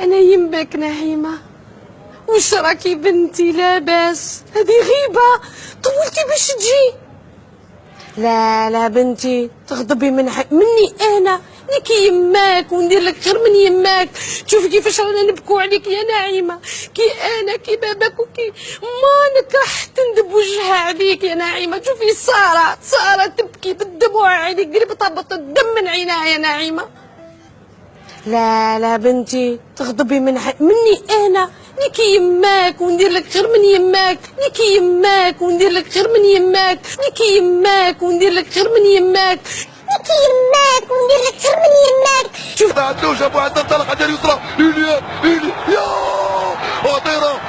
انا يماك نعيمه، واش راكي بنتي لاباس؟ هذه غيبه، طولتي باش تجي. لا لا بنتي تغضبي مني انا نكي يماك وندير لك غير من يماك. شوفي كيفاش رانا نبكوا عليك يا نعيمه، كي انا كي باباك وكي مانك راح تندب وجهها عليك يا نعيمه. شوفي ساره تبكي بالدموع عليك، قريبه طابت الدم من عينها يا نعيمه. لا لا بنتي تغضبي مني انا نكي يماك وندير لك غير من يماك، نكي يماك وندير لك غير من يماك، نكي يماك وندير لك غير من يماك، نكي يماك وندير لك غير من يماك. شوف عدوش ابو عدن طلق على اليسرى، يا خطيره.